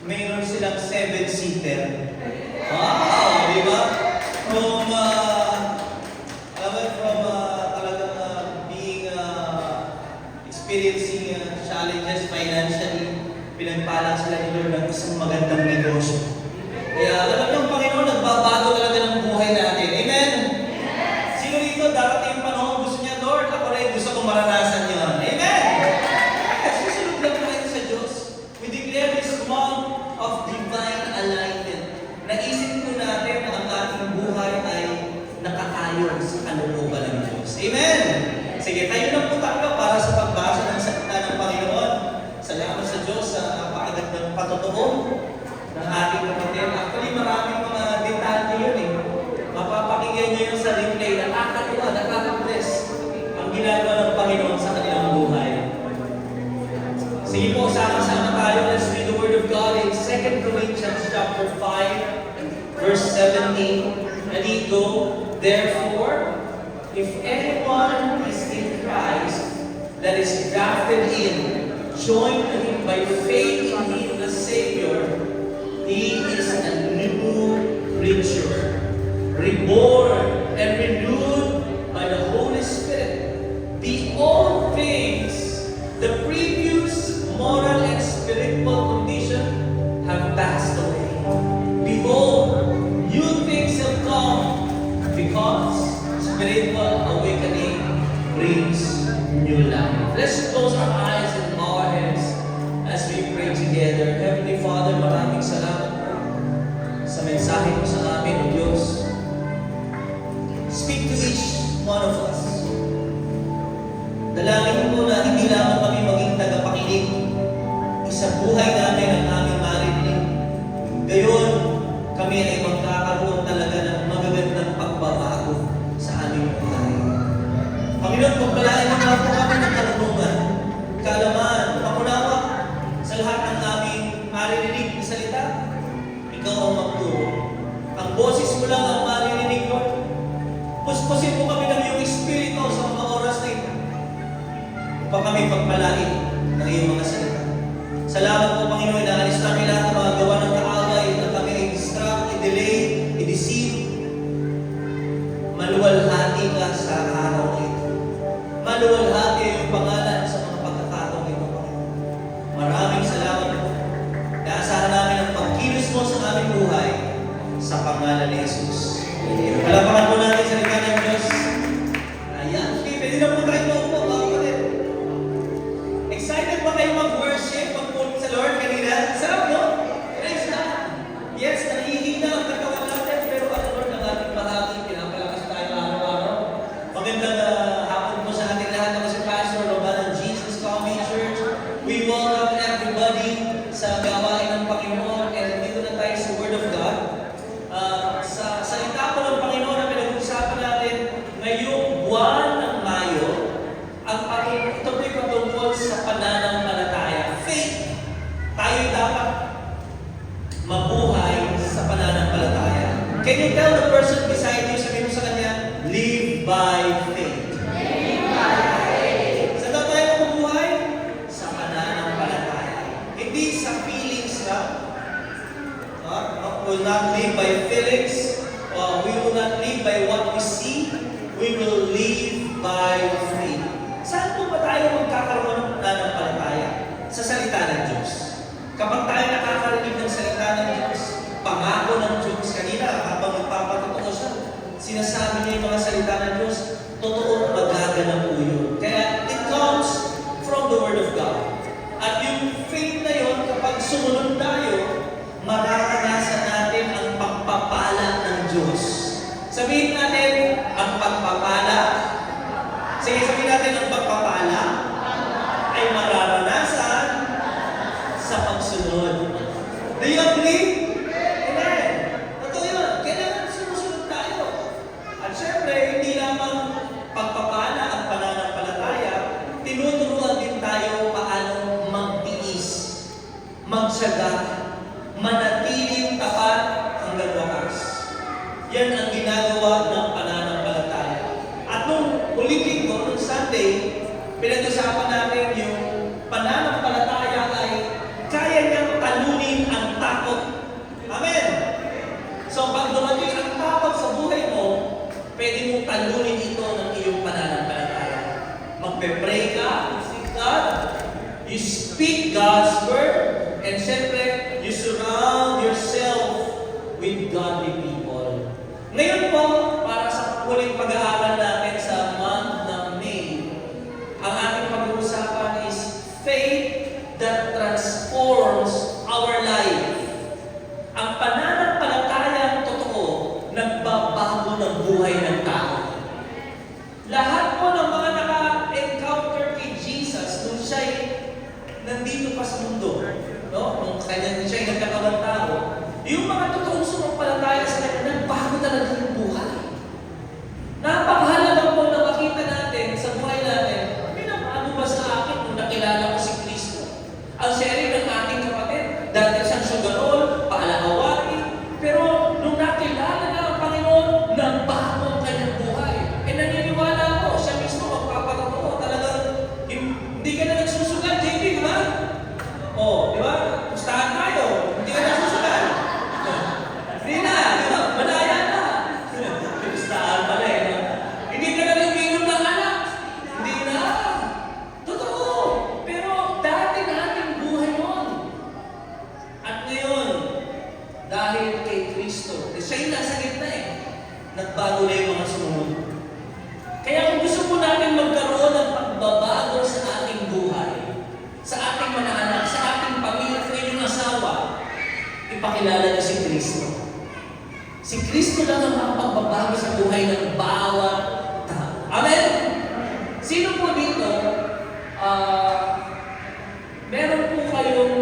mayroon silang 7-seater. Wow! Di ba? From, talagang being, experiencing challenges financially, pinagpala sila ni Lord ng isang magandang negosyo. Kaya alam ng Panginoon, nagbabago talaga ng buhay natin. Amen? Sino dito darating yung panahon, gusto niya, Lord, ako rin gusto kong maranasan yun. Amen? Susunod lang tayo sa Diyos. We declare this month of divine alignment. Naisip ko natin na ang ating buhay ay nakaayon sa kalooban ng Diyos. Amen? Sige, tayo lang po tayo para sa pagbasa ng salita ng Panginoon. Salamat sa Diyos sa napakagandang patutuon ng ating kapatid. Actually, maraming mga detalye yun eh. Mapapakinggan niyo yun sa replay. Nakakatuwa, nakaka-bless ang ginagawa ng Panginoon sa kanilang buhay. Sige po, sama-sama tayo. Let's read the Word of God in 2 Corinthians chapter 5, verse 17. Ready, go. Therefore, if anyone is in Christ, that is grafted in, joined to Him by faith in Him, the Savior, he is a new creature, reborn and renewed by the Holy Spirit. The old things, the previous moral and spiritual condition have passed away. Behold, new things have come because spiritual awakening brings new life. Let's close our eyes and bow our heads as we pray together. Heavenly Father, maraming salamat po sa mensahe mo sa amin, O Diyos. Speak to each one of us. Dalangin mo na hindi lamang kami maging tagapakinig. Sa buhay namin ang aming marinig. Gayon, kami ay magkakaroon talaga ng magagandang pagbabago sa aming buhay. Panginoon, pagpalain mo na po kami ng karunungan, kaalaman, pangunawa sa lahat ng aming maririnig na salita. Ikaw ang magturo. Ang boses mo lang ang maririnig, Lord. Puspusin mo kami ng iyong Espiritu sa mga oras na ito upang kami pagpalain ng iyong mga salita. Salamat po, Panginoon, na alis namin lahat ng mga gawa ng kaaway na kami i-distract, i-delay, i-deceive. Maluwalhati ka sa araw na ito. Maluwalhati yung pangalan sa mga pagkakataong ito, Panginoon. Maraming salamat po. Naasahan namin ang pagkilos mo sa aming buhay sa pangalan ni Jesus. Palapakan po natin sa likha ng Diyos. Ayan. Okay, pwede na po tayo maupo, mga kapatid. Excited ba kayo mag-worship, mag-pulit sa Lord kanina? Sarap, no? Praise God. Yes, nahihina ang katawan natin, pero ang Lord ang ating bahagi, pinapalakas tayo araw-araw. Magandang hapon po sa ating lahat. Ako si Pastor Roman ng Jesus Coming Church. We welcome everybody sa gawain ng Panginoon, and dito na tayo sa Word of God. Sa salita po ng Panginoon na pinag-usapan natin ngayong buwan ng Mayo, ito po'y patungkol sa pananampalataya. Faith. Tayo dapat mabuhay sa pananampalataya. Can you tell the person beside you, sabihin mo sa kanya, live by faith. Live by faith. Saan daw tayo mabubuhay? Sa pananampalataya. Hindi sa feelings lang. We will not live by feelings. We will not live by what we see. We will live by faith. Saan po ba tayo magkakaroon ng pananampalataya? Sa salita ng Diyos. Kapag tayo nakakarinig ng salita ng Diyos, pangako ng Diyos, kanina habang nagpapatotoo siya, sinasabi niya yung mga salita ng Diyos, totoo magaganap po yun. Kaya it comes from the Word of God. At yung faith na yun, kapag sumunod tayo, mararanasan natin ang pagpapala ng Diyos. Sabihin natin, ang pagpapala. Sige, sabihin natin, ang pagpapala ay mararanasan sa pagsunod. Do you agree? Amen. Totoo yun. Kailangan sumusunod tayo. At syempre, hindi lamang pagpapala ang pananampalataya, tinuturuan din tayo paano magtiis, magsaga, manatiling tapat hanggang wakas. Yan ang ginagawa ng pananampalataya. At nung huling linggo, nung Sunday, pinag-usapan natin yung pananampalataya ay kaya niyang talunin ang pag-aaral natin sa month ng May. Ang ating pag-uusapan is faith that transforms our life. Ang pananampalatayang totoo, nagbabago ng buhay ng tao. Lahat po ng mga naka-encounter kay Jesus nung siya'y nandito pa sa mundo, no? Nung siya'y nagkakawang tao, yung mga totoong sumampalataya sa kanya, nagbago talaga yung buhay. Napakahalaga po na makita natin sa buhay natin, ano ba sa akin nung nakilala ko si Kristo? Ang sharing ng ating kapatid, dati siyang sugarol, paalawari, pero nung nakilala na ang Panginoon, nagbago ang kanyang buhay. Naniniwala ko, siya mismo magpapatotoo talagang hindi ka na nagsusugal, JB, di ba? Di ba? Pustahan tayo, hindi ka nagsusugal. Hindi na, di ba? Malaya na. Pustahan pala eh. Hindi ka na nag-inom ng anak. Hindi na. Totoo. Pero dati nating buhay nun. At ngayon, dahil kay Kristo, siya'y nasa gitna eh. Nagbago na yung mga sumunod. Kaya kung gusto po natin magkaroon ng pagbabago sa ating buhay, sa ating mga anak, sa ating pamilya, sa inyong asawa, ipakilala niyo si Kristo. Si Kristo lang ang makapagbabago sa buhay ng bawat tao. Amen? Sino po dito, meron po kayong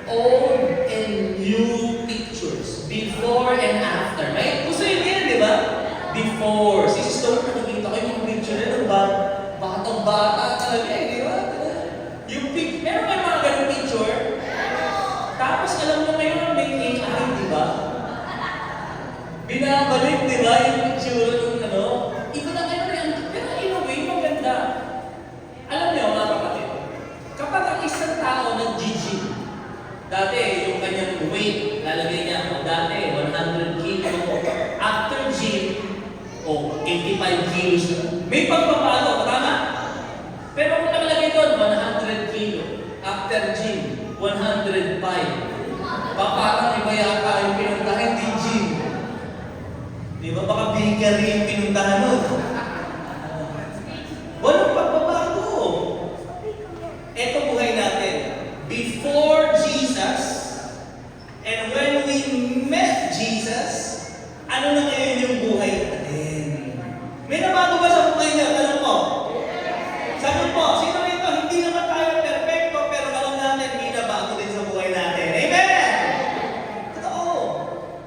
old and new pictures, before and after. Right? Gusto yun yan, di ba? Before. Si Sister, nakikita ko yung picture na ng batang-bata talaga eh, di ba? Meron kayo mga ganong picture? Tapos alam mo ngayon, may AI, di ba? Binabalik, di ba, yung picture ng ano? Iba na ngayon eh. Pero in a way, maganda. Alam niyo, mga kapatid, kapag ang isang tao nag-gym, dati yung kanyang weight, lalagay niya, dati 100 kilo. After gym, 85 kilos. May pagbabago, tama? Pero kung nakalagay doon, 100 kilo. After gym, 105. Parang iba yata yung pinuntahan, di gym. Di ba? Baka bakery yung pinuntahan nun. Walang pagbabago. Ito buhay natin. Before Jesus, and when we met Jesus, ano na ngayon yung buhay natin? May nabago ba sa buhay niya? Tanong mo. Sabi po, sino rito? Hindi naman tayo perfecto, pero alam natin, may nabago din sa buhay natin. Amen! Totoo.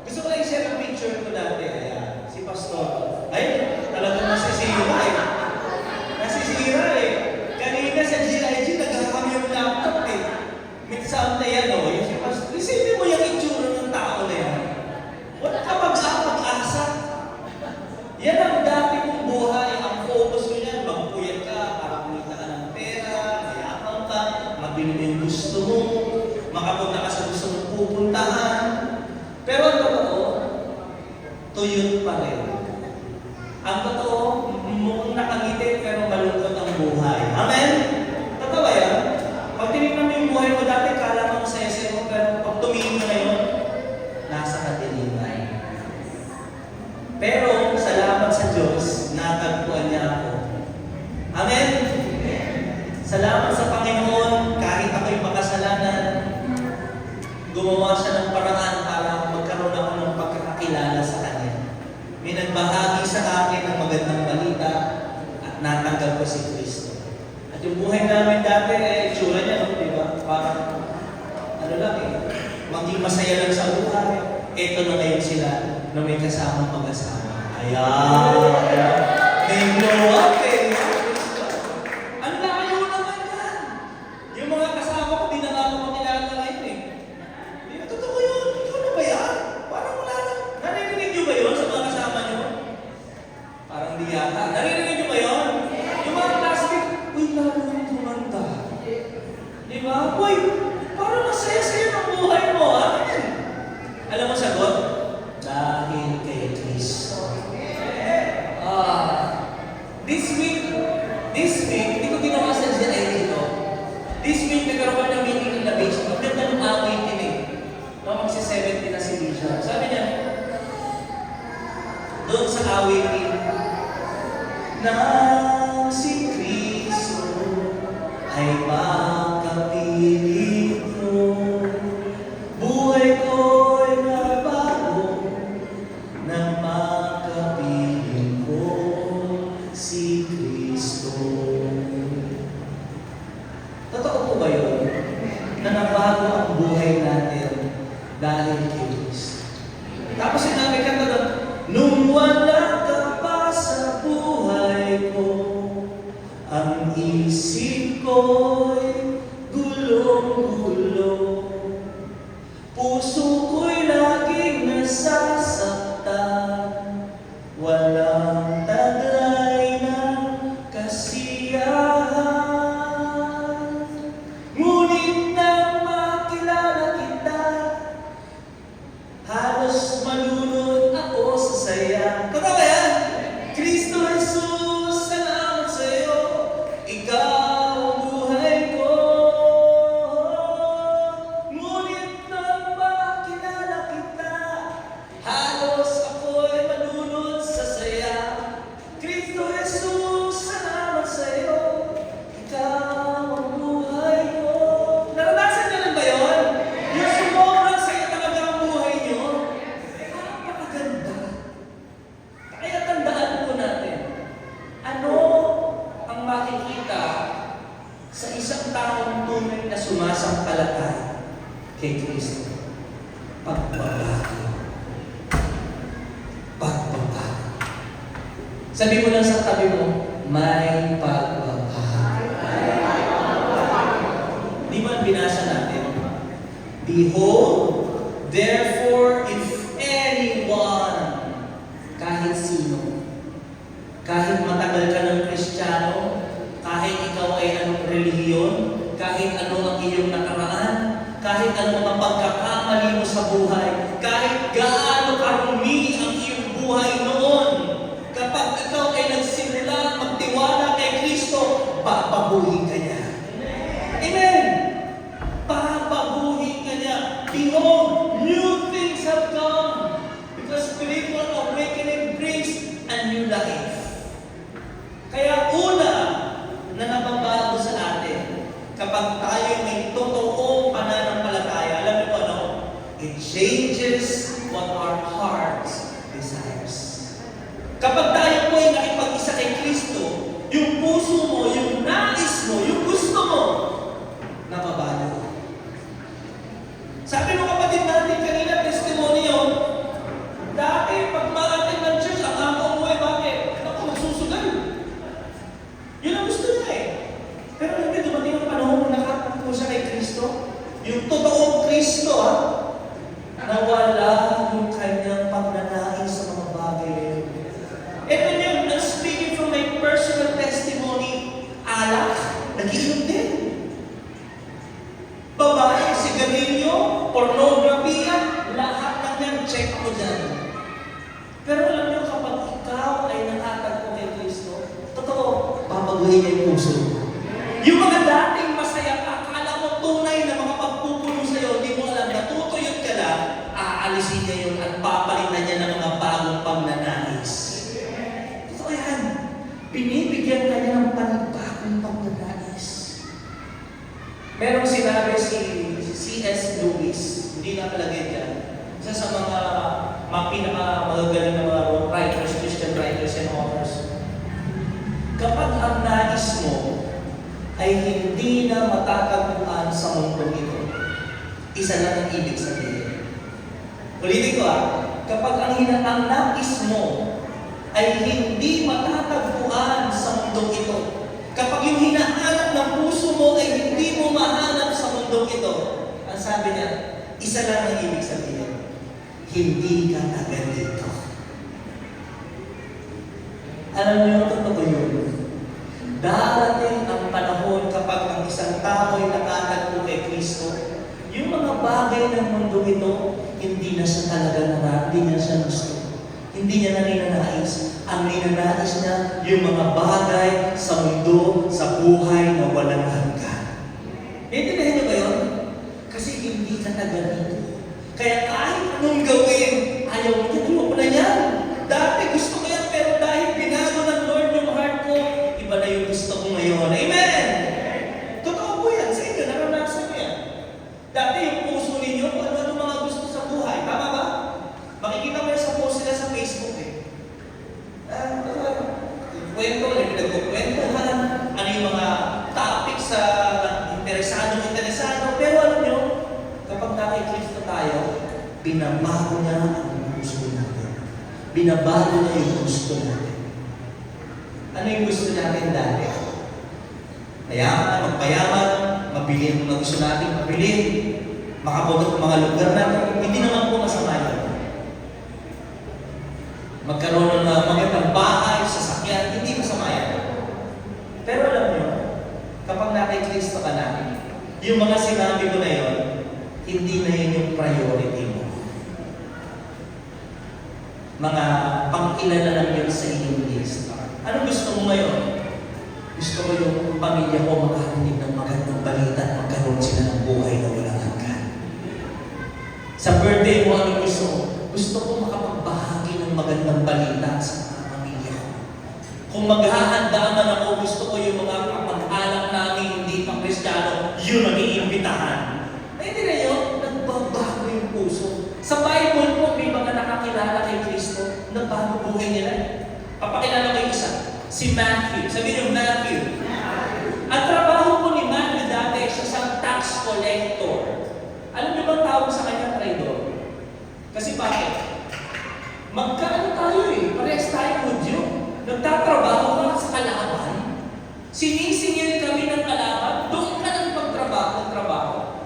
Gusto ko lang i-share ang picture ko dati. Ayan, si Pastor. Ay, talagang nasisira eh. Nasisira eh. Kanina sa GIG, nagkakami yung laptop eh. May sound na yan, no? Yung si Pastor, isipin mo yung itsura ng tao na yan. Wala ka pag-asa. Yan ang dati kong buhay. Ang focus ko niyan, magpuyat ka, para kumita ka ng pera, mayakang ka, mabili mo yung gusto mo, makapunta ka sa gusto mong pupuntahan. Pero ang totoo, tuyot pa rin. Ang totoo, mukhang nakangiti pero malungkot ang buhay. Amen? Totoo ba yan? Pag tinignan mo yung buhay mo dati, kala mo masaya mo, pero pag tumingin mo ngayon, nasa kadiliman. Pero salamat sa Diyos, natagpuan niya ako. Amen? Salamat sa Panginoon, kahit ako'y makasalanan, gumawa siya ng paraan para magkaroon ako ng pagkakakilala sa Kanya. May nagbahagi sa akin ng magandang balita at natanggap ko si Kristo. At yung buhay namin dati, itsura niya, no? Diba? Parang, ano lang eh, maging masaya lang sa buhay. Ito na ngayon sila na may kasamang mag-asama. Ayan! May glow up eh! Ang layo naman yan! Yung mga kasama ko, di na nga ako makilala ngayon eh. Totoo yun! Ikaw na ba yan? Parang wala lang. Narinig niyo ba yun sa mga kasama niyo? Parang di yata. Narinig niyo ba yun? Yung mga plastic, uy, lalo yung tumanda. Di ba? Uy, parang masaya-saya ng buhay mo. Amen! Alam mo sagot? Dahil kay Kristo. This week, hindi ko ginawa sa GIA dito. This week, nagkaroon ng meeting ng Labation. Ang ganda ng awitin eh. Magsi-70 na si Bishop. Sabi niya, doon sa awitin, nang si Kristo ay makapiling ko. Buhay ko'y nabago nang makapiling ko si Kristo. Totoo po ba yun? Na nabago ang buhay natin dahil kay Kristo. Tapos sinabi ka na, nung wala ka pa sa buhay ko, ang isip ko'y gulong-gulo. Puso ko'y laging nasasaktan, walang taglay ng kasiyahan. Ngunit nang makilala kita, halos malunod ako sa saya. Totoo ba yan? Kristo Jesus, salamat sa'yo. Ikaw ang buhay ko. Ngunit nang makilala kita, halos ako'y malunod sa saya. Kristo Jesus, salamat sa'yo. Ikaw ang buhay ko. Naranasan niyo lang ba yun? Yung sumobran sa'yo talaga ang buhay niyo? Napakaganda. Kaya tandaan po natin, ano ang makikita sa isang taong tunay na sumasampalataya kay Kristo? Pagbabago. Pagbabago. Sabi mo lang sa tabi mo, may pagbabago. Di ba binasa natin? Behold, therefore, if anyone, kahit sino, kahit matagal ka ng Kristiyano, kahit ikaw ay anong relihiyon, kahit ano ang iyong nakaraan, kahit ano ang pagkakamali mo sa buhay, kahit gaano karumi ang iyong buhay noon, kapag ikaw ay nagsimula magtiwala kay Kristo, babaguhin ka niya. Amen! Babaguhin ka niya. Behold, new things have come because spiritual awakening brings a new life. Kaya una na nababago sa atin, kapag tayo may totoong pananampalataya, alam mo ano? It changes what our hearts desires. Kapag tayo po ay nakipag-isa kay Kristo, yung puso mo, yung nais mo, yung gusto mo, nababago. Sabi ng kapatid natin kanina, testimony yun, dati pag maatin ng church, ang ako mo ay bakit? Ako magsusugal. Yun ang gusto niya eh. Pero hindi dumating ang panahon na nakatagpo siya kay Kristo. Yung totoong Kristo nawala yung kanyang pagnanais sa mga bagay na yun. Ito yun, I'm speaking from my personal testimony. Alak, nag-iinom din. Babae, sigarilyo, pornography, lahat ng yan, check ko dyan. Pero alam niyo, kapag ikaw ay nakatagpo kay Kristo, totoo, babaguhin niya yung puso. Yung mga dating masaya ka, akala mo tunay na mga pagpupuno sa'yo, hindi mo alam, natutuyot ka lang, aalisin niya yun at papalitan niya ng mga bagong pagnanais. Totoo yan. Binibigyan ka niya ng panibagong pagnanais. Merong sinabi si C.S. Lewis, hindi nakalagay dyan, isa sa mga pinakamagagaling na mga writers, Christian writers and authors. Kapag ang nais mo ay hindi na matatagpuan sa mundong ito, isa lang ang ibig sabihin. Ulitin ko kapag ang nais mo ay hindi matatagpuan sa mundong ito, kapag yung hinahanap ng puso mo ay hindi mo mahanap sa mundong ito, ang sabi niya, isa lang ang ibig sabihin, hindi ka taga dito. Alam niyo, totoo yun. Darating ang panahon kapag ang isang tao ay nakatagpo kay Kristo, yung mga bagay ng mundo ito, hindi na siya talaga hindi na siya gusto. Hindi niya na ninanais. Ang ninanais niya, yung mga bagay sa mundo, sa buhay na walang hanggan. Naintindihan niyo ba yun? Kasi hindi ka taga dito. Kaya kahit anong gawin, ayaw mo na yan. Dati gusto ko yan, pero dahil binago ng Lord yung heart Binabago niya ang gusto natin. Binabago niya yung gusto natin. Ano yung gusto natin dati? Mayaman, magpayaman, mabili ang mga gusto natin, mabili, makapunta sa mga lugar natin. Hindi naman po masama yun. Magkaroon ng magandang bahay, sasakyan, hindi masama yan. Pero alam nyo, kapag nakay Kristo ka na, yung mga sinabi ko na yun, hindi na yun yung priority mo. Mga pangkilala lang yun sa iyong list. Ano gusto mo ngayon? Gusto ko yung pamilya ko makarinig ng magandang balita at magkaroon sila ng buhay na walang hanggan. Sa birthday mo, ano gusto mo? Gusto ko makapagbahagi ng magandang balita sa mga pamilya ko. Kung maghahanda man ako, gusto ko yung mga kapag-anak namin hindi pang Kristiyano, yun ang iimbitahan. Ay, hindi na yun, nagbabago yung puso. Sa Bible po, may mga nakakilala kay Kristo, nagbago buhay nila. Papakilala ko yung isa, si Matthew. Sabihin yung Matthew. Ang trabaho po ni Matthew dati, siya isang tax collector. Alam niyo ba tawag sa kanya traidor? Kasi bakit? Magkaano tayo eh? Parehas tayo Hudyo. Nagtatrabaho ka sa kalaban. Sinisingil kami ng kalaban. Doon ka ng pagtrabaho.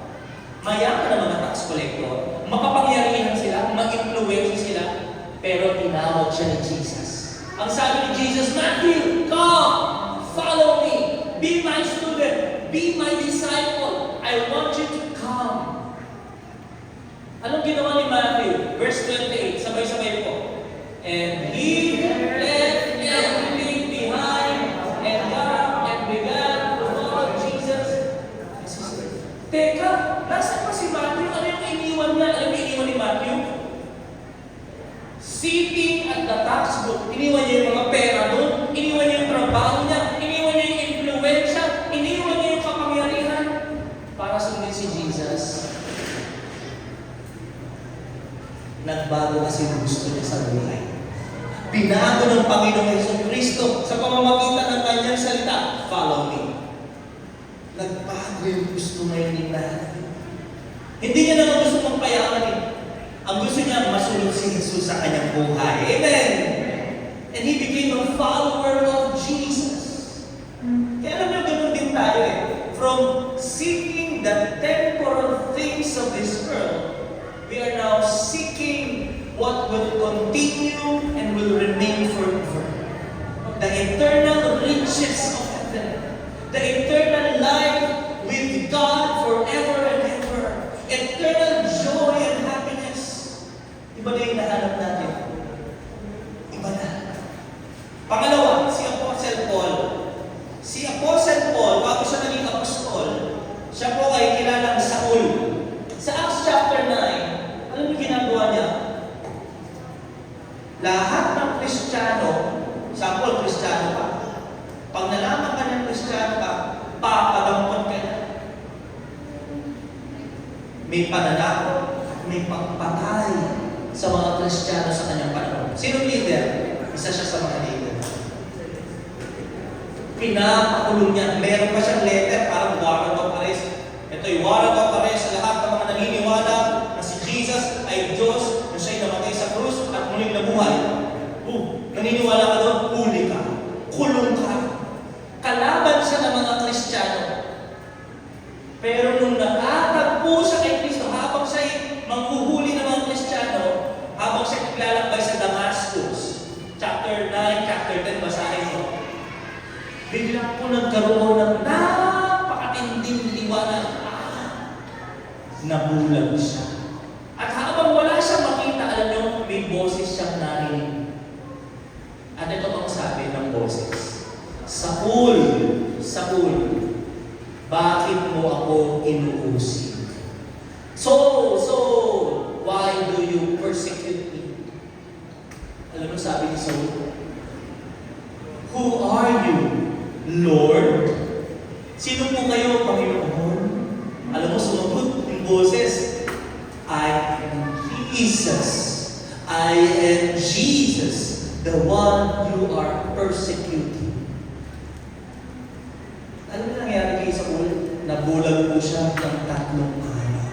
Mayaman na mga tax collector. Makapangyarihan sila, mag-influence sila. Pero tinawag siya ni Jesus. Ang sabi ni Jesus, Matthew, come! Follow me! Be my student! Be my disciple! I want you to come! Anong ginawa ni Matthew? Verse 28, sabay-sabay po. And he left everything behind and got up and began to follow Jesus. Teka, nasaan pa si Matthew? Ano yung iniwan niya? Ano yung iniwan ni Matthew? Sitting at the tax book. Iniwan niya yung mga pera doon. Iniwan niya yung trabaho niya. Iniwan niya yung influensya. Iniwan niya yung kapangyarihan para sundin si Jesus. Nagbago kasi gusto niya sa buhay. Binago ng Panginoong Jesucristo sa pamamagitan ng kanyang salita, follow me. Nagbago yung gusto ngayon ni Matthew. Hindi niya naman gusto magpayaman eh. Ang gusto niya, masunod si Jesus sa kanyang buhay. Amen! And he became a follower of Jesus. Kaya alam niyo, ganun din tayo eh. From seeking the temporal things of this world, we are now seeking what will continue and will remain forever. The eternal riches of heaven. The eternal life with God forever and ever. Eternal joy and happiness. Iba na yung nahanap natin. Iba na. Pangalawa, si Apostle Paul. Si Apostle Paul, bago siya naging apostol, siya po ay kilalang Saul. Sa Acts chapter 9, ano yung ginagawa niya? Lahat ng Kristiyano, sample Kristiyano ka, pag nalaman ka ng Kristiyano ka, papadampot ka na. May pananakot, may pagpatay sa mga Kristiyano sa kanyang panahon. Sino leader? Isa siya sa mga leader. Pinapakulong niya. Meron pa siyang letter, parang warrant of arrest. Ito yung warrant of arrest sa lahat ng mga naniniwala na si Jesus ay Diyos na siya'y namatay sa krus at muling nabuhay. Naniniwala ka doon, huli ka. Kulong ka. Kalaban siya ng mga Kristiyano. Pero nung nakatagpo siya kay Kristo, habang siya'y manghuhuli ng mga Kristiyano, habang siya'y naglalakbay sa Damascus, chapter 9, chapter 10, basahin mo. Bigla po nagkaroon ng napakatinding liwanag. Nabulag siya. At habang wala siyang makita, alam niyo, may boses siyang narinig. At ito ang sabi ng boses. Saul, Saul, bakit mo ako inuusig? Saul, Saul, why do you persecute me? Alam mo sabi ni Saul? Who are you, Lord? Sino po kayo, Panginoon? Alam mo, sumagot yung boses. I am Jesus. I am Jesus, the one you are persecuting. Ano na nangyari kay Saul? Nabulag po siya ng 3 araw.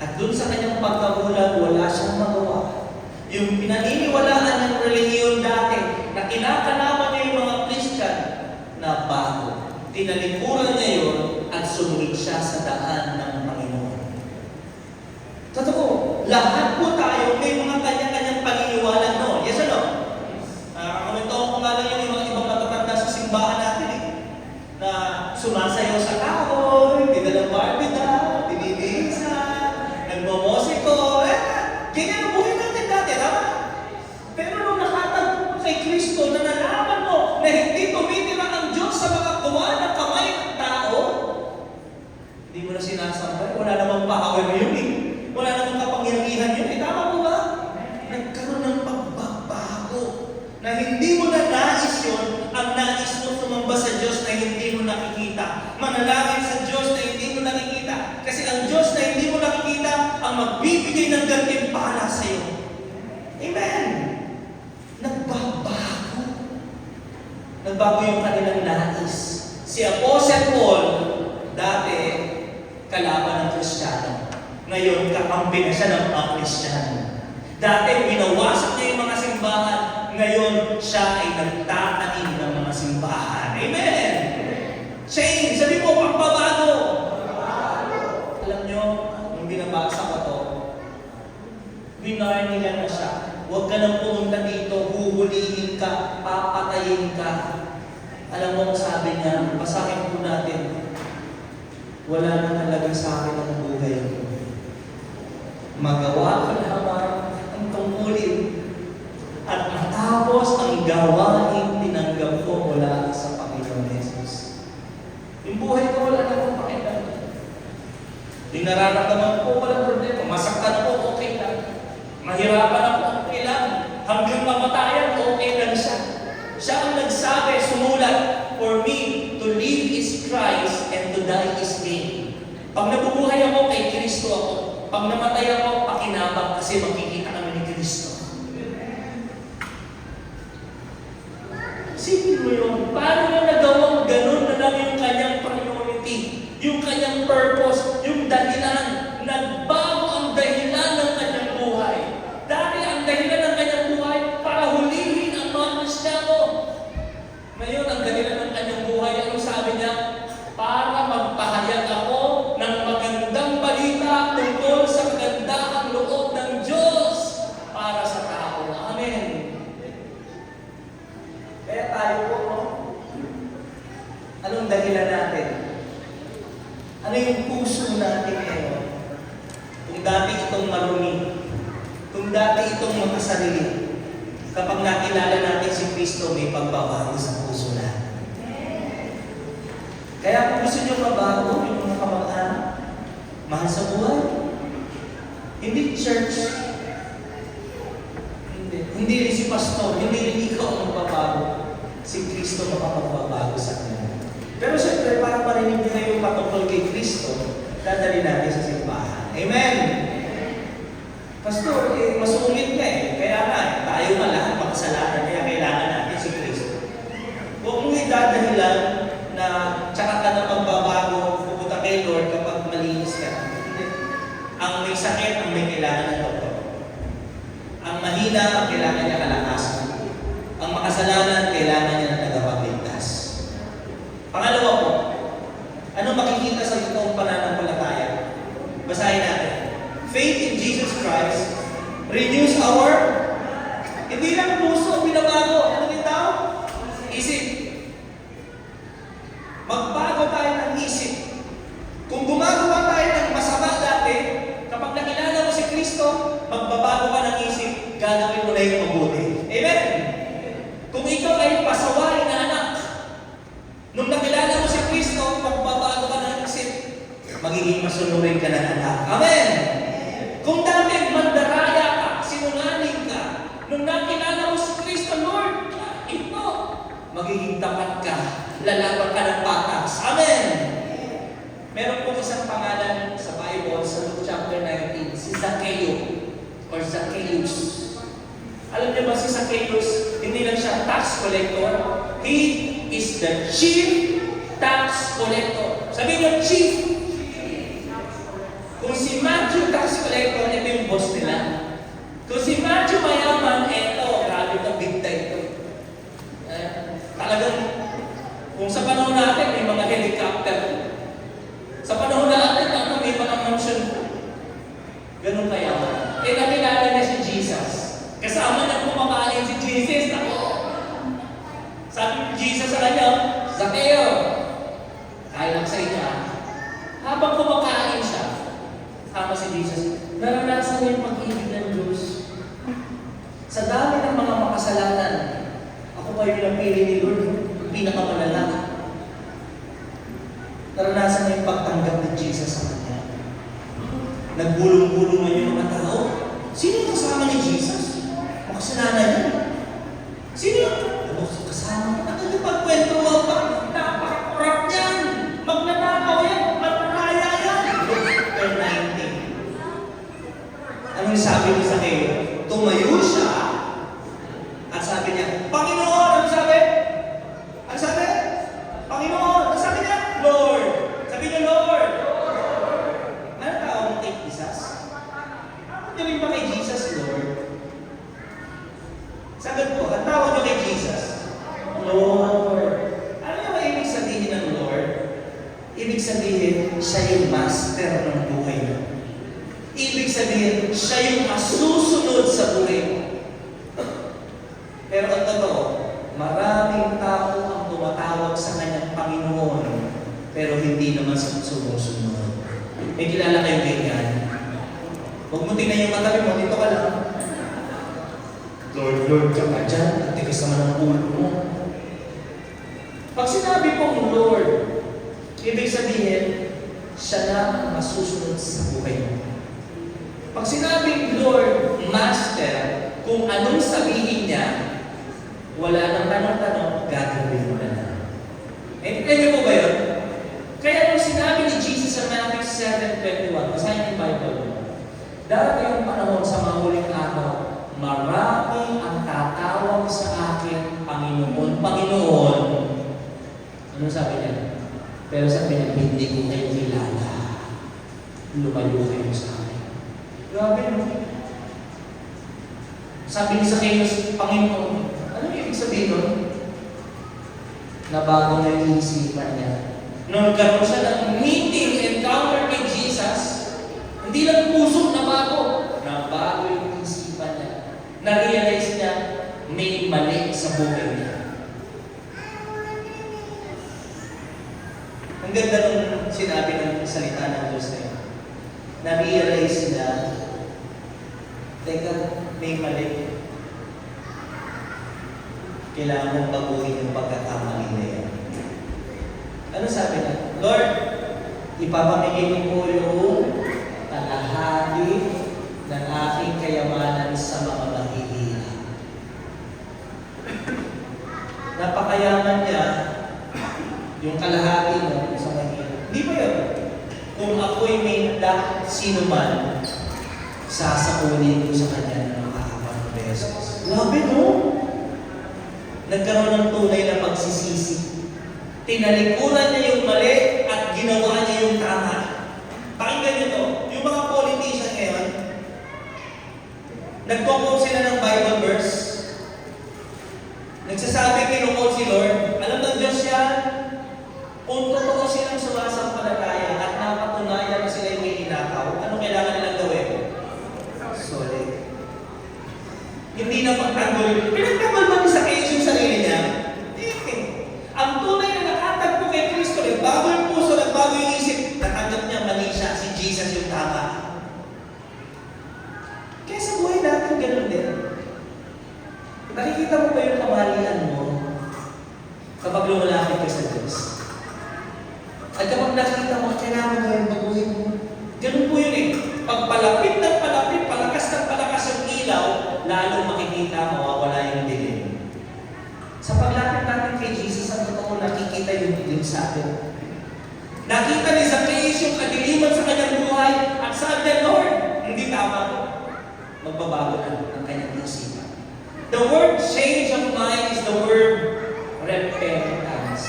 At doon sa kanyang magulang, wala siyang magawa. Yung pinaniniwalaan ng relihiyon dati, na kinakalaban niya yung mga Christian, na bago. Tinalikuran niya yun at sumunod siya sa daan ng Panginoon. Totoo, lahat po tayo may mga kanya-kanyang paniniwala noon. Yes or no? Kakomento ko nga lang yung mga ibang matatanda sa simbahan natin eh. Na sumasayaw sa kahoy, binalang barbida, binibisa, nagmomosiko, ganyan ang buhay natin dati, tama? Pero nung nakatagpo kay Kristo, na nalaman mo na hindi tumitira ang Diyos sa mga gawa ng kamay ng tao, hindi mo na sinasambay, wala namang power yun eh. Wala namang kapangyarihan yun eh. Tama mo ba? Nagkaroon ng pagbabago na hindi mo na nais yun, ang nais mo sumamba sa Diyos na hindi mo nakikita. Manalangin sa Diyos na hindi mo nakikita. Kasi ang Diyos na hindi mo nakikita ang magbibigay ng gantimpala sa iyo. Amen! Nagbabago. Nagbago yung kanilang nais. Si Apostle Paul, dati, kalaban ng Kristiyano. Ngayon, kakampi na siya ng mga Kristiyano. Dati, winawasak niya yung mga simbahan. Ngayon, siya ay nagtatanim ng mga simbahan. Amen! Change! Sabi mo, pagbabago! Alam nyo, nung binabasa ko to, binar nila na siya. Huwag ka nang pumunta dito, huhulihin ka, papatayin ka. Alam mo, sabi niya, basahin po natin, wala nang halaga sa akin ang buhay ko. Magawa ko lamang ang tungkulin at matapos ang gawain tinanggap ko mula sa Panginoon Jesus. Yung buhay ko wala na akong pakialam. Yung nararamdaman ko, walang problema. Masaktan ako, okay lang. Mahirapan ako, okay lang. Hanggang mamatayan, okay lang siya. Siya ang nagsabi, sumulat, for me, to live is Christ and to die is gain. Pag nabubuhay ako, kay Kristo ako. Pag namatay ako, pakinabang kasi makikita kami ni Kristo. Isipin mo yun, paano niya nagawang ganun na lang yung kanyang priority, yung kanyang purpose, yung dahilan, nagbago ang dahilan ng kanyang buhay. Dati ang dahilan ng kanyang buhay para hulihin ang mga Kristiyano. Ngayon, ang dahilan ng kanyang buhay, ano sabi niya? Para magpahayag ako ng magandang balita tungkol sa kagandahang loob ng Diyos para sa tao. Amen. Kaya tayo po, no? Anong dahilan natin? Ano yung puso natin ngayon? Kung dati itong marumi, kung dati itong makasarili, kapag nakilala natin si Kristo, may pagbabago sa puso natin. Kaya kung gusto nyo mabago yung mga kamag-anak, mahal sa buhay, hindi church, hindi rin si pastor, hindi rin ikaw ang magbabago. Si Kristo makapagbabago sa kanya. Pero siyempre, para marinig nyo yung patungkol kay Kristo, dadali natin sa simbahan. Amen! Pastor, masulit nga eh. Kaya nga, tayo nga lahat makasalanan, kaya kailangan natin si Kristo. Huwag mong idadahilan na tsaka ka na magbabago, pupunta kay Lord kapag malinis ka. Ang may sakit, ang may kailangan ng doktor. Ang mahina, ang kailangan niya kalakasan. Ang makasalanan, kailangan niya ng tagapagligtas. Pangalawa po, ano makikita sa totoong pananampalataya? Basahin natin. Faith in Jesus Christ renews our, hindi lang puso ang binabago. Ano din tao? Isip. Magbago tayo ng isip. Kung gumagawa tayo ng masama dati, kapag nakilala mo si Kristo, magbabago ka ng isip, gagawin mo na yung mabuti. Amen? Kung ikaw ay pasaway na anak, nung nakilala mo si Kristo, magbabago ka ng isip, magiging masunurin ka ng anak. Amen? Kung dati mandaraya ka, sinungaling ka, nung nakilala mo si Kristo, Lord, ito, magiging tapat ka, lalaban ka ng patas. Amen! Meron po isang pangalan sa Bible, sa Luke chapter 19, si Zacchaeus, or Zacchaeus. Alam niyo ba si Zacchaeus, hindi lang siya tax collector, he is the chief tax collector. Sabihin niyo, chief. Kung si Matthew tax collector, ito yung Naranasan niyo yung pag-ibig ng Diyos. Sa dami ng mga makasalanan, ako pa yung napili ni Lord, yung pinakamalala. Naranasan niyo yung pagtanggap ng Jesus sa Kanya. Nagbulong-bulong man yung mga tao. Sino yung kasama ni Jesus? Makasalanan niya. Sino yung kasama? Nakagipagkwento mo pa? Napaka-corrupt yan! Magnanakaw yan! Magpanaya yan! Luke 19. Anong sabi ni Zacchaeus? Tumayo siya at sabi niya, Panginoon! Ano sabi? Ano sabi? Panginoon! Ano sabi niya? Lord! Sabi niya, Lord! Ano tawag mo kay Jesus? Ano ba kay Jesus, Lord? Sagot po, ang tawag niyo kay Jesus? Lord. Ano yung ibig sabihin ng Lord? Ibig sabihin, siya yung master ng buhay mo. Ibig sabihin, siya yung masusunod sa buhay. Pero ang totoo, maraming tao ang tumatawag sa kanyang Panginoon, pero hindi naman sumusunod. May kilala kayong ganyan? Huwag mo tingnan yung matabi mo, dito ka lang. Lord, ka pa dyan, at tigas naman ang ulo mo. Pag sinabi pong Lord, ibig sabihin, siya na ang masusunod sa buhay mo. Pag sinabing Lord, Master, kung anong sabihin niya, wala nang tanong-tanong, gagawin mo na lang. Naintindihan niyo po ba yun? Kaya nung sinabi ni Jesus sa Matthew 7:21, basahin yung Bible mo, darating yung panahon sa mga huling araw, marami ang tatawag sa akin, Panginoon, Panginoon. Ano sabi niya? Pero sabi niya, hindi ko kayo kilala. Lumayo kayo sa akin. Grabe, no? Sabi ni Zacchaeus, Panginoon, ano yung ibig sabihin nun? Nabago na yung isipan niya. Nung nagkaroon siya ng meeting, encounter kay Jesus, hindi lang puso nabago. Nabago yung isipan niya. Na-realize niya, may mali sa buhay niya. Ang ganda nung sinabi ng salita ng Diyos na yun. Na-realize niya, teka, may mali. Kailangan mong baguhin yung pagkakamali na yan. Ano sabi niya? Lord, ipapamigay ko yung kalahati ng aking kayamanan sa mga mahihirap. Napakayaman niya yung kalahati mo sa mahihirap. Di ba yun? Kung ako'y may sino man, sasakunin ko sa kanya ng makakapang beses. Grabe, no? Nagkaroon ng tunay na pagsisisi. Tinalikuran niya yung mali at ginawa niya yung tama. Pakinggan niyo to. Yung mga politician ngayon, nagko-quote sila ng Bible verse. Nagsasabi kinukot si Lord. Alam ng Diyos yan, kung totoo silang sumasampalataya at napatunayan na sila yung may inakaw, ano kailangan nilang gawin? Solid. Hindi na pagtanggol. Pinagtanggol ba ni Zacchaeus yung sarili niya? Ang tunay na nakatagpo kay Kristo, nagbago yung puso, nagbago yung isip, natanggap niya mali siya, si Jesus yung tama. Kaya sa buhay natin, ganun din. Nakikita mo ba yung kamalian mo kapag lumalapit ka sa Diyos? At kapag nakikita mo, kailangan mo yung baguhin mo. Ganun po yun eh. Pag palapit ng palapit, palakas ng palakas yung ilaw, lalong makikita mo, wala yung dilim. Sa paglapit natin kay Jesus, ang totoo nakikita yung dilim sa atin. Nakita ni Zacchaeus yung kadiliman sa kanyang buhay at sabi niya, Lord, hindi tama to. Magbabago na ang kanyang isipan. The word change of mind is the word repentance.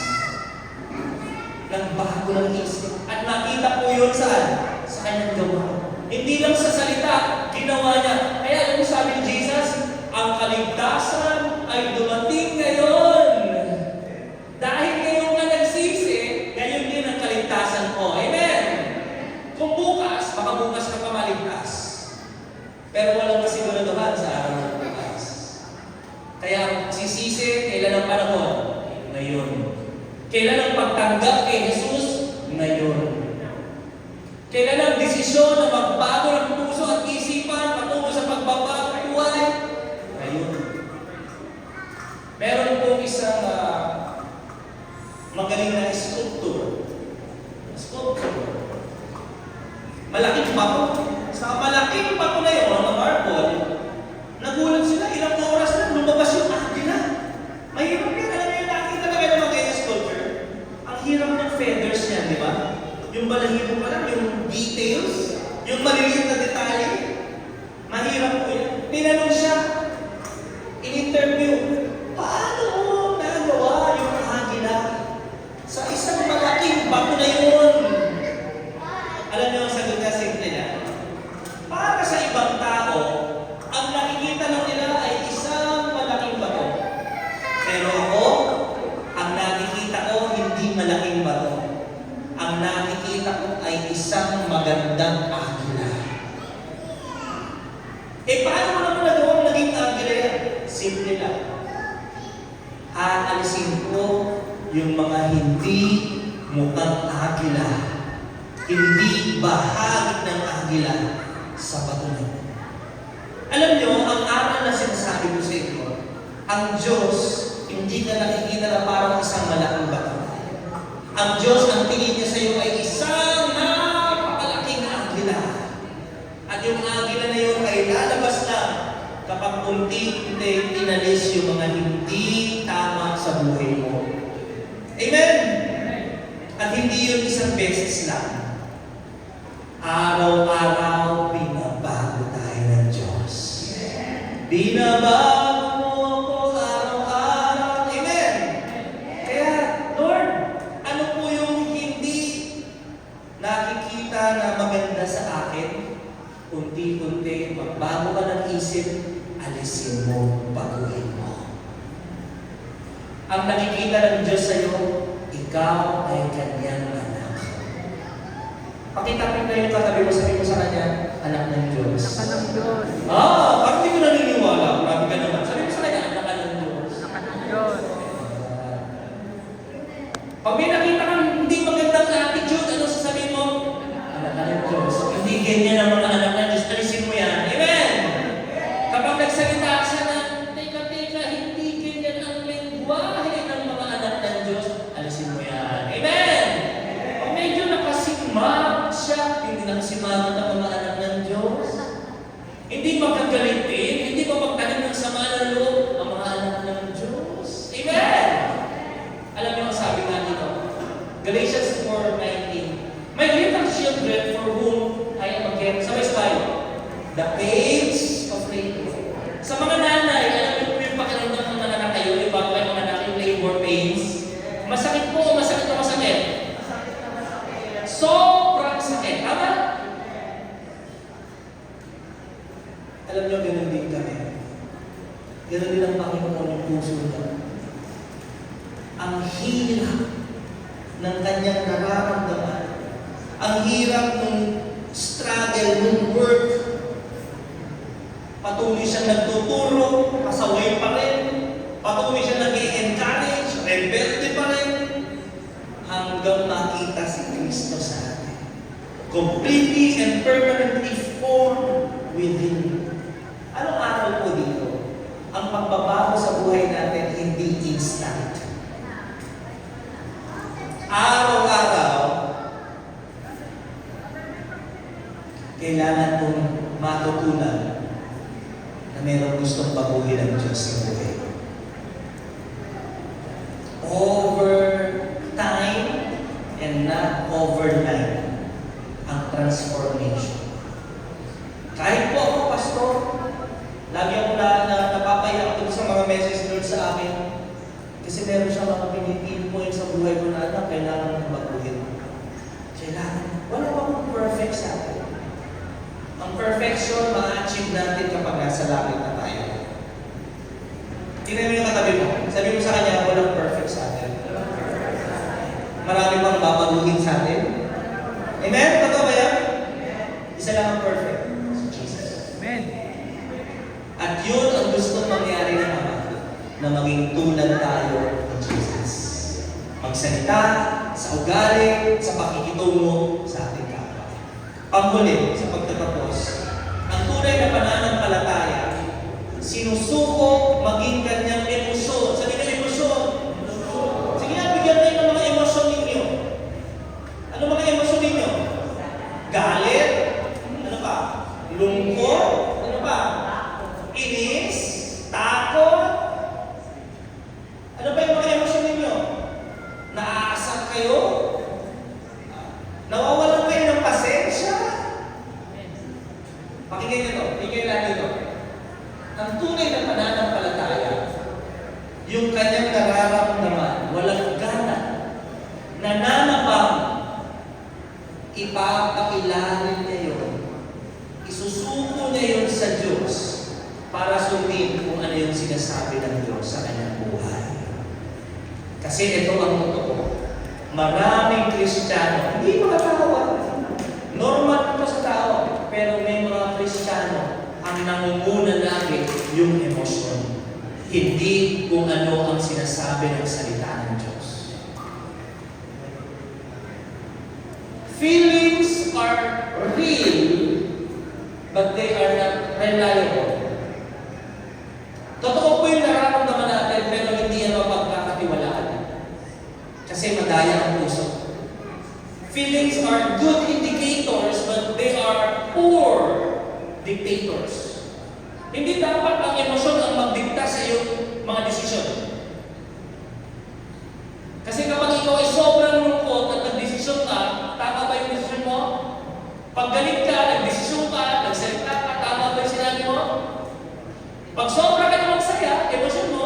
Nagbago ng isip. At nakita po yun saan? Sa kanyang gawa. Hindi lang sa salita, ginawa niya. Kaya alam mo sabi ni Jesus, ang kaligtasan ay dumating ngayon. Dahil ngayon na nagsisi, ngayon din ang kaligtasan ko. Amen? Kung bukas, baka bukas ka pa maligtas. Pero walang kasiguraduhan sa araw ng bukas. Kaya sisisi, kailan ang panahon? Ngayon. Kailan ang pagtanggap kay Jesus? Ngayon. Kailan ang desisyon na magbago ng puso at isipan? tinanong siya, in-interview, paano mo nagawa yung agila sa isang malaking bato na yun? Alam niyo ang sagot niya, simple niya. Para sa ibang tao, ang nakikita lang nila ay isang malaking bato. Pero ako, ang nakikita ko hindi malaking bato. Ang nakikita ko ay isang magandang agila. Paano mo naman nagawang naging agila yan? Simple lang. Aalisin ko yung mga hindi mukhang agila. Hindi bahagi ng agila sa bato na ito. Alam nyo, ang aral na sinasabi ko sa inyo, ang Diyos, hindi ka nakikita na parang isang malaking bato. Ang Diyos, ang tingin niya sa iyo ay isang napakalaking agila. At yung agila na yun ay lalabas na kapag unti-unti inalis yung mga hindi tama sa buhay mo. Amen? At hindi yun isang beses lang. Araw-araw, binabago tayo ng Diyos. Binabago mo ako araw-araw. Amen? Kaya, Lord, ano po yung hindi nakikita na maganda sa akin? Unti-unti, magbago ka ng isip, alisin mo, baguhin mo. Ang nakikita ng Diyos sa iyo, ikaw ay kanyang anak. Pakita-kita yung katabi mo, sabi mo sa kanya, anak ng Diyos. Anak ng Diyos. Bakit hindi ko naniniwala? Marami ka naman. Sabi mo sa kanya, anak ka ng Diyos. Anak ng Diyos. Pag may nakita kang hindi magandang attitude, ano sasabihin mo? Anak ka ng Diyos. Hindi ganyan ang mga anak ng Diyos. Alisin mo yan. Amen! Kapag nagsalita siya na, teka, hindi ganyan ang lengguwahe ng mga anak ng Diyos, alisin mo yan. Amen! Pag medyo nakasimag siya, hindi nakasimagan ng mga anak ng Diyos. Hindi magkagalitin, hindi magpagtanim ng sama ng loob ang mga anak ng Diyos. Amen! Alam niyo ang sabi nga dito, Galatians 4:19, my little children for whom I am again, sabay-sabay, the pains of labor. Sa mga nanay, alam niyo po yung pakiramdam ng mga anak kayo, yung bago kayo mga anak yung labor pains, masakit po o masakit na masakit? Sobrang sakit. Tama? Alam niyo, ganun din kami. Ganun din ang Panginoon yung puso niya. Ang hirap ng kanyang nararamdaman. Ang hirap ng struggle, ng work. Patuloy siyang nagtuturo, kasaway pa rin. Patuloy siyang nag-i-encourage, rebelde pa rin. Hanggang makita si Kristo sa atin. Completely and permanently formed within. Anong aral po dito? Ang pagbabago sa buhay natin hindi instant. Araw-araw, kailangan mong matutunan na mayroong gustong baguhin ng Diyos sa buhay. Over time and not overnight ang transformation. Kahit po ako, pastor, lagi ako napapaya ako sa mga message Lord sa akin kasi meron siya mga pinipinpoint sa buhay ko na anak, kailangan mong baguhin. Kailangan. Wala bang perfect sa atin? Ang perfection, ma-achieve natin kapag nasa langit na tayo. Tingnan mo yung katabi mo. Sabi mo sa kanya, walang perfect sa atin. Marami pang babaguhin sa atin. Amen? Totoo ba yan? Isa lang ang perfect. Si Jesus. Amen. At yun ang gusto mangyari ng Ama, na maging tulad tayo ni Jesus. Magsalita sa ugali, sa pakikitungo sa ating kapwa. Panghuli, sa pagtatapos, ang tunay na pananampalataya, sinusuko maging kanyang emosyon. Sabi ng emosyon. Sige nga, bigyan tayo ng mga emosyon ninyo. Ano mga emosyon ninyo? Galit? Ano pa? Lungkot? Ano pa? Inis? Takot? Ano pa yung mga emosyon ninyo? Naaasar kayo? Nawawalan kayo ng pasensya? para sundin kung ano yung sinasabi ng Diyos sa kanyang buhay. Kasi ito ang totoo. Maraming Kristiyano, hindi mga tao, normal na ito sa tao, pero may mga Kristiyano ang nangunguna lagi yung emosyon. Hindi kung ano ang sinasabi ng salita ng Diyos. Feelings are real, but they are not reliable. Totoo po yung nararamdaman natin, pero hindi yan mapagkakatiwalaan. Kasi madaya ang puso. Feelings are good indicators, but they are poor dictators. Hindi dapat ang emosyon ang magdikta sa iyong mga desisyon. Kasi kapag ikaw ay sobrang lungkot at nagdesisyon ka, tama ba yung desisyon mo? Pag galit ka, nagdesisyon ka, nagsalita ka, tama ba yung sinabi mo? Pag sobra ka namang saya, emosyon mo,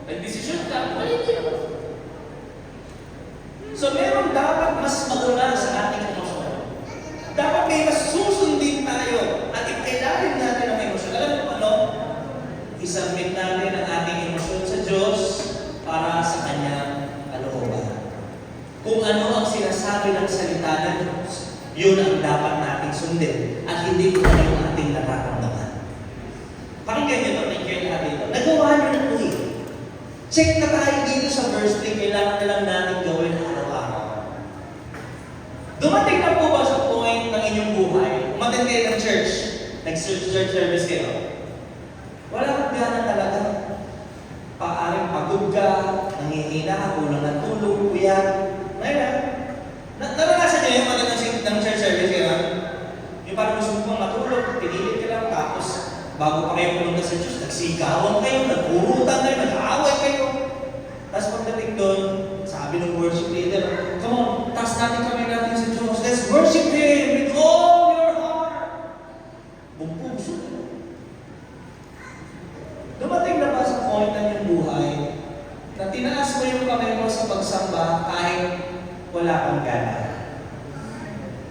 nagdesisyon ka, mali din. So meron dapat mas mauna sa ating emosyon. Dapat may mas susundin tayo at ipailalim natin ang emosyon. Alam mo ano? Isubmit natin ang ating emosyon sa Diyos para sa Kanyang kalooban. Kung ano ang sinasabi ng salita ng Diyos, yun ang dapat nating sundin at hindi kung ano yung ating nararamdaman. Pakinggan nyo ito, pakinggan natin ito. Nagawa nyo na ito eh. Check na tayo dito sa verse 3, kailangan na lang natin gawin araw-araw. Dumating na po ba sa point ng inyong buhay, umattend kayo ng church, nag-church service kayo, wala kang gana talaga. Paaring pagod ka, nangihina ka, kulang ng tulog, uyan. Ngayon, naranasan niyo yung umattend ng church service kayo? Yung parang gusto mo matulog, pinilit ka lang, tapos bago pa kayo pumunta sa Diyos, nagsikawan kayo, nagpurutan kayo, nag-aaway kayo. Tapos pagdating doon, sabi ng worship leader, come on, taas natin kami natin sa Diyos. Let's worship Him with all your heart. Buong puso. Dumating na ba sa point ng iyong buhay na tinaas mo yung kamay mo sa pagsamba kahit wala kang gana?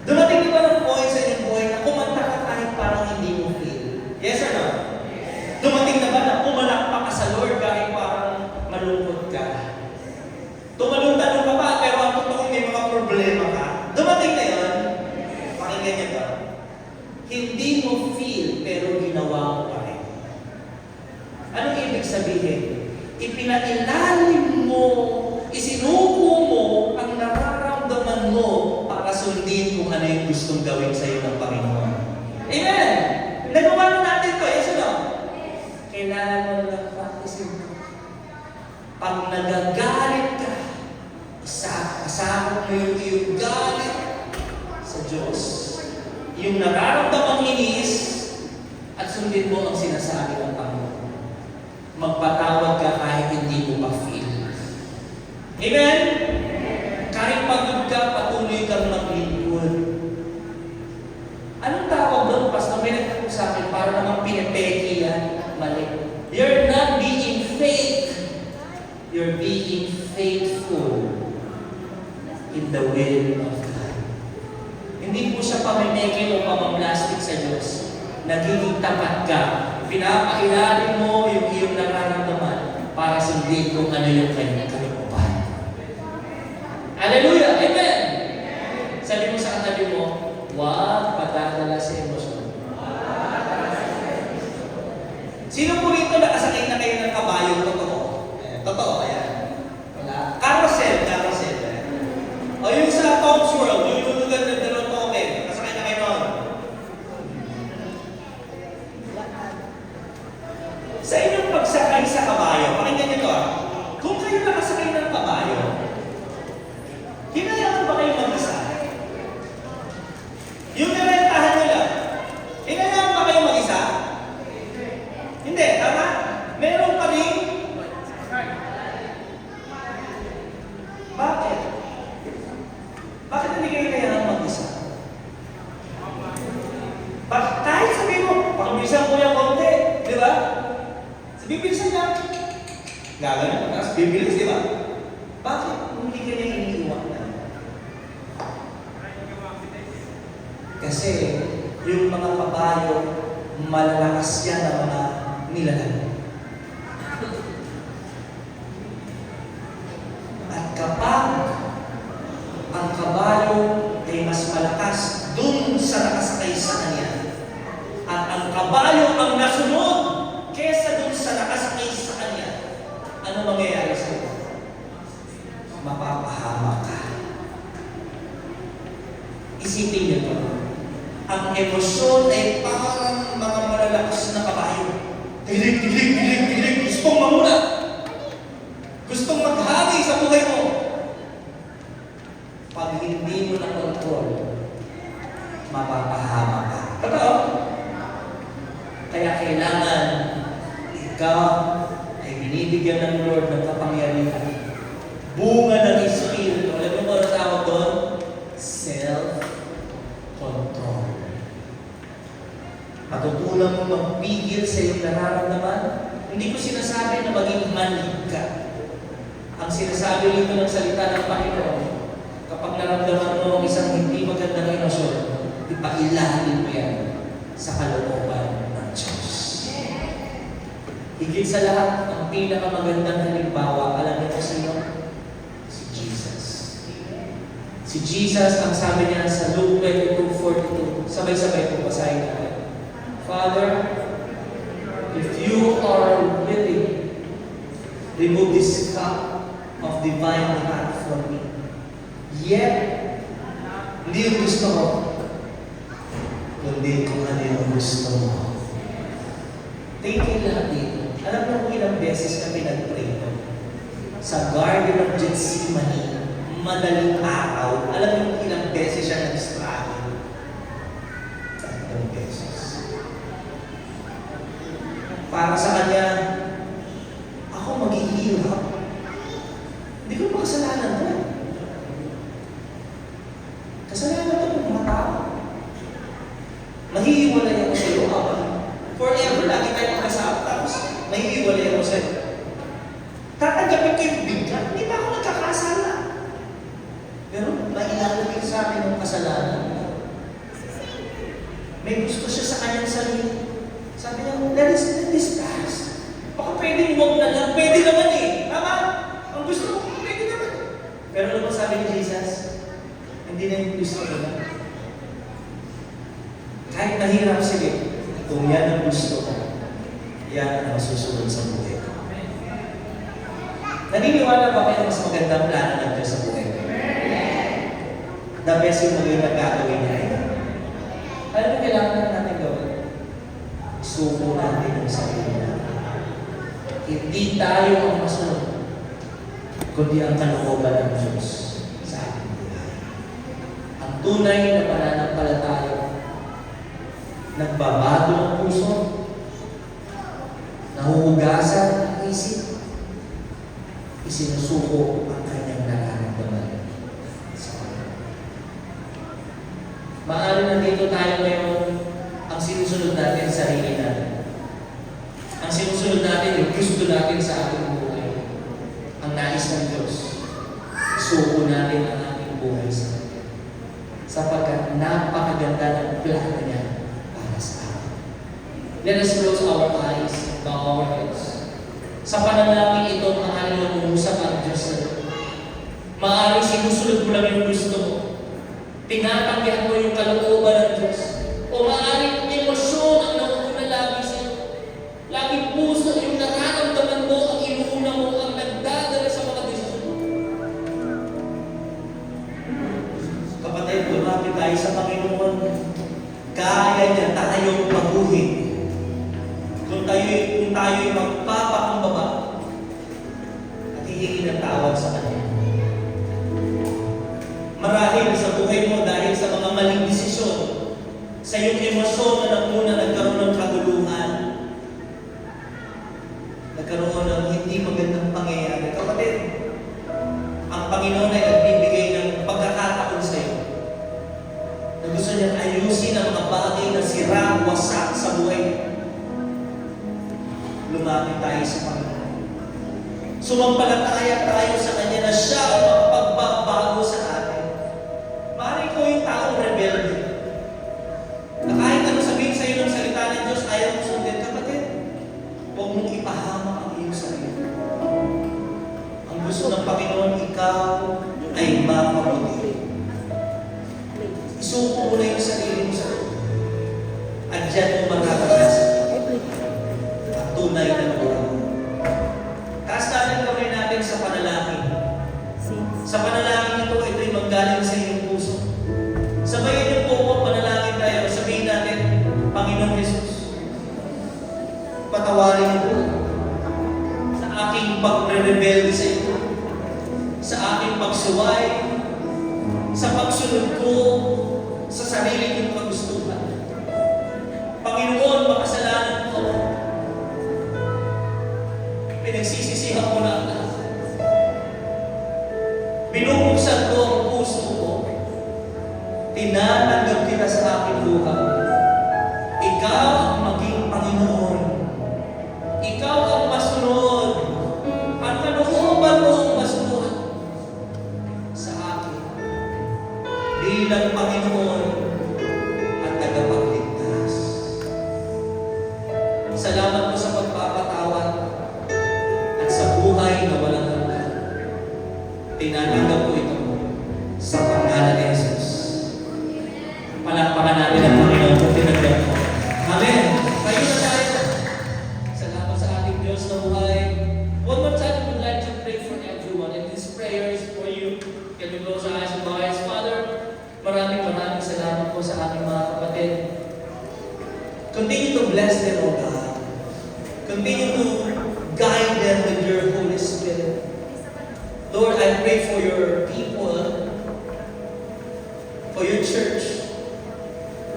Dumating na ba ng point sa iyong buhay na kumanta ka kahit parang hindi mo feel? Yes or no? Dumating na ba na pumalakpak ka sa Lord kahit parang malungkot ka? Tumalong-talong ka pa, pero ang totoo may mga problema ka. Dumating na yun, pakinggan niyo to. Hindi mo feel, pero ginawa mo pa rin. Anong ibig sabihin? Ipinailalim mo, isinuko mo ang nararamdaman mo para sundin kung ano yung gustong gawin sa iyo ng Panginoon. Amen! Nagawa na natin to, yes o no? Kailangan mo lang practice mo. Pag nagagalit ka, kasama mo yung iyong galit sa Diyos, yung nararamdamang inis, at sundin mo ang sinasabi ng Panginoon. Magpatawad ka kahit hindi mo pa-feel. Amen? Kahit pagod ka, patuloy kang maglingkod. Anong tawag doon? Pastor, may nagtapos sa akin, para namang pinipeki yan. Mali. You're not being fake. You're being faithful in the will of God. Hindi po siya pamimeke o pamamlastik sa Diyos. Nagiging tapat ka. Pinapailalim mo yung iyong nararamdaman para sundin kung ano yung kanyang kalooban. Hallelujah! Amen! Sabi mo sa katabi mo, huwag padadala sa emosyon. Sino po rito nakasakay na kayo ng kabayo? Totoo. Totoo, ayan. Wala. Carousel. O yung sa Tom's World, yung lulugan na dalawang token, nakasakay na kayo noon. Sa inyong pagsakay sa kabayo, pakinggan niyo to. Kung kayo nakasakay ng kabayo, hinayaan ba kayo mag-isa? Yung nirentahan nyo lang, hinayaan ba kayo mag-isa? Hindi, tama? Meron pa rin. Bakit? Bakit hindi kayo kailangan mag-isa? Kahit sabihin mo, pag-bilisan ko yung konti, di ba? Bibilisan niya. Gagano, tapos bibilis, di ba? Bakit hindi kayo iniiwan na? Kasi yung mga kabayo, malalakas yan na mga nilalang. At kapag ang kabayo ay mas malakas dun sa nakasakay sa kanya, at ang kabayo ang nasunod kesa dun sa nakasakay sa kanya, ano mangyayari sa iyo? Mapapahamak ka. Isipin niyo to. Ang emosyon ay parang mga malalakas na kabayo. Tilig. Gustong mamula. Gustong maghagi sa buhay mo. Pag hindi mo na control, mapapahamak ka. Totoo? Kaya kailangan ikaw ay binibigyan ng Lord ng kapangyarihan. Bunga ng Espiritu. Alam mo ba ang tawag doon? Self-control. Matutunan mo magpigil sa iyong nararamdaman. Hindi ko sinasabi na maging manhid ka. Ang sinasabi nito ng salita ng Panginoon, kapag naramdaman mo ang isang hindi magandang emosyon, ipailalim mo yan sa kalooban ng Diyos. Higit sa lahat, ang pinakamagandang halimbawa, alam niyo sa iyo? Si Jesus. Si Jesus, ang sabi niya sa Luke 22:42, sabay-sabay po basahin natin. Father, if you are willing, remove this cup of divine wrath from me. Yet, hindi yung gusto mo, kundi kung ano yung gusto mo. Thinking lahat dito. Alam mo kung ilang beses na pinag-pray ko? Sa Garden of Gethsemane, madaling araw, alam mo kung ilang beses siya nag-struggle? 3 beses. Para sa kanya, ako maghihirap. Hindi ko pa kasalanan to. Kasalanan to ng mga tao. Mahihiwalay ako sa iyo, Aba. Forever, lagi tayo magkasama. Tapos, mahihiwalay ako sa iyo. Tatanggapin ko yung bigla. Hindi pa ako nagkakasala. Pero, mailalagay sa akin ng kasalanan. May gusto siya sa kanyang sarili. Sabi niya, let this pass. Baka pwedeng huwag na lang. Pwede naman eh. Tama? Ang gusto mo, pwede naman. Pero ano ba sabi ni Jesus? Hindi na yung gusto ko lang. Kahit mahirap, sige. Kung yan ang gusto ko, yan ang susunod sa buhay ko. Naniniwala ba kayo mas magandang plano ng Diyos sa buhay ko? The best yung maging nagkakawin niya. Alam mo, kailangan natin gawin. Suko natin yung sarili natin. Hindi tayo ang masunod, kundi ang kalooban ng Diyos sa ating buhay. Ang tunay na pananampalataya, nagbabago ang puso, nahuhugasan ang isip, isinusuko ang kanyang nararamdaman sa Kanya. Maaari nandito tayo ngayon, ang sinusunod natin sarili natin. Ang sinusunod natin yung gusto natin sa ating buhay. Ang nais ng Diyos. Isuko natin ang ating buhay sa Kanya. Sapagkat napakaganda ng plano niya para sa atin. Let us close our eyes and bow our heads. Sa panalangin ito, maaari lumungusap ang Diyos sa iyo. Maaari sinusunod mo lang yung gusto mo. Tinatanggihan mo yung kalooban ng Diyos. O maaaring emosyon ang nauuna lagi sa iyo. Laging puso yung nararamdaman mo, ang inuuna mo, ang nagdadala sa mga desisyon mo. Kapatid, lumapit tayo sa Panginoon. Kaya niya tayong maguhin. Kung tayo'y magpapakumbaba at hihingi ng tawad sa Kanya. Marahil sa buhay mo dahil sa mga maling desisyon, sa iyong emosyon na nagmuna nagkaroon ng kaguluhan, nagkaroon ng hindi magandang pangyayari. Kapatid, ang Panginoon ay nagbibigay ng pagkakataon sa iyo na gusto niyang ayusin ang mga bagay na sira, wasak sa buhay mo. Lumapit tayo sa Panginoon. Sumampalataya tayo sa Kanya na Siya ang makapagbabago sa atin. Maaari ko yung taong rebelde. Na kahit ano sabihin sa iyo ng salita ng Diyos, ayaw mo sundin. Kapatid, patawarin ko sa aking pagre-rebelde sa iyo, sa aking pagsuway, sa pagsunod ko sa sarili kong kagustuhan. Panginoon, makasalanan ko. Pinagsisisihan ko na ang lahat. Binubuksan ko ang puso ko. Tinanggap kita sa aking buhay. Ikaw ang maging Panginoon. Ikaw ang masunod. At kalooban mo ang masunod sa akin bilang Panginoon at tagapagligtas. Salamat po sa pagpapatawad at sa buhay na walang hanggan. Tinanggap ko ito sa pangalan ni Jesus. Palakpakan natin ang Panginoon kung tinanggap ko. Amen. Kayo na tayo. Salamat sa ating Diyos na buhay. One more time, we would like to pray for everyone. And this prayer is for you. Can we close our eyes and bow our heads? Father, maraming salamat po sa aking mga kapatid. Continue to bless them, O God. Continue to guide them with your Holy Spirit. Lord, I pray for your people, for your church,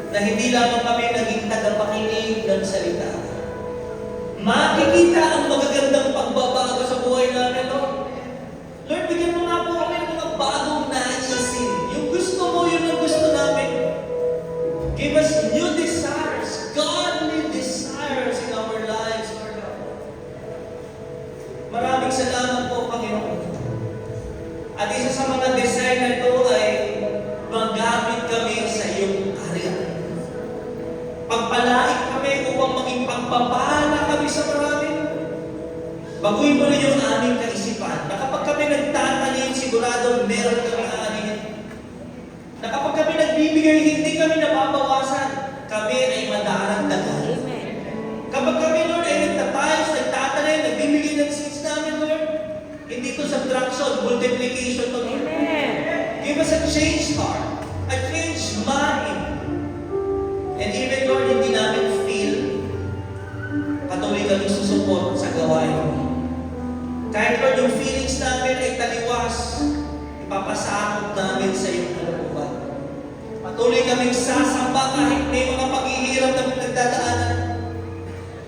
na hindi lamang kami naging tagapakinig ng salita. Makikita ang magagandang pagbabago sa buhay namin, Lord. Lord, bigyan mo nga po kami ng mga bagong naisin. Yung gusto mo, yun ang gusto namin. Give us new desires, godly desires in our lives, Lord God. Maraming salamat po, Panginoon. At isa sa mga desire na ito ay magamit kami sa iyong karya. Pagpalain kami upang maging pagpapala kami sa marami. Baguhin mo rin yung aming kaisipan na kapag kami nagtatanim, sigurado meron kami aanin. Na kapag kami nagbibigay, hindi kami nababawasan. Kami ay madaragdagan. Kapag kami, Lord, ay nagtatayos, nagtatanim, nagbibigay ng seeds namin, Lord, hindi to subtraction, multiplication to Lord. Give us a changed heart, a changed mind. And even, Lord, hindi namin feel patuloy kami susuport sa gawain. Kahit, Lord, yung feelings namin ay taliwas, ipapasakot namin sa iyong kalooban. Patuloy kaming sasamba kahit may mga paghihirap na pinagdadaanan.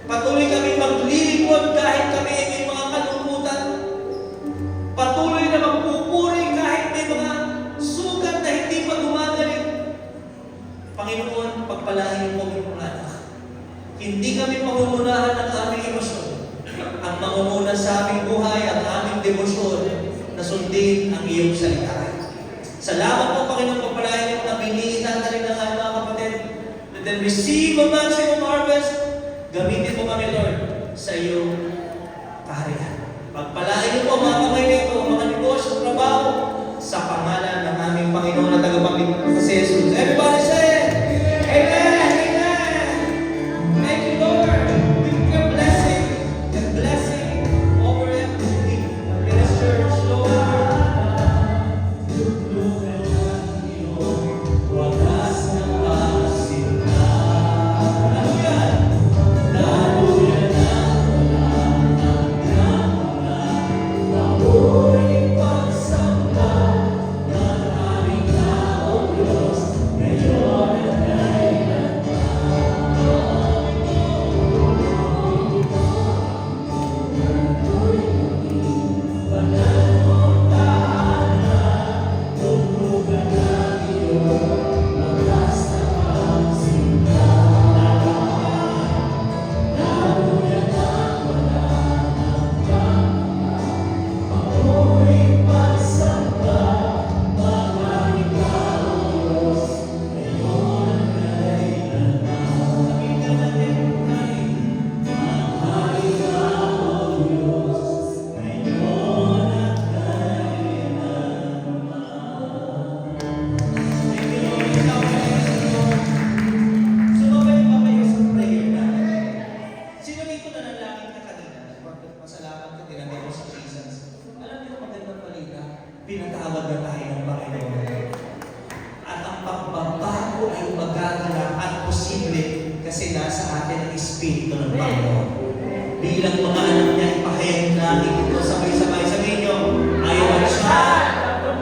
Patuloy kaming maglilingkod kahit kami ay may mga kalungkutan. Patuloy na magpupuri kahit may mga sugat na hindi pa gumagaling. Panginoon, pagpalain mo kami mga anak. Hindi kami pangungunahan ng aming emosyon. Ang mangunguna sa aming buhay, ang aming debosyon na sundin ang iyong salita. Salamat po, Panginoon, pagpalain mo na binihita na rin ng mga kapatid. And then receive a maximum harvest. Gamitin mo kami, Lord, sa iyong kaharian. Pagpalain mo po mga kamay nito, mga negosyo, trabaho, sa pangalan ng aming Panginoon na tagapagligtas sa Jesus. Everybody say, Amen! Amen! Thank you, Lord! With your blessing over everything in this church, Lord. Wagas ng pagsinta. Ano yan? Daluyan ang mabuhay pagsamba ng aming taong Diyos ngayon at pinatawad na tayo ng Panginoon. At ang pagbabago ay magaganap at posible Kasi nasa atin ang Espiritu ng Panginoon. Bilang mga anak niya, ipahayag natin ito sabay-sabay. Sabihin niyo, I am a child of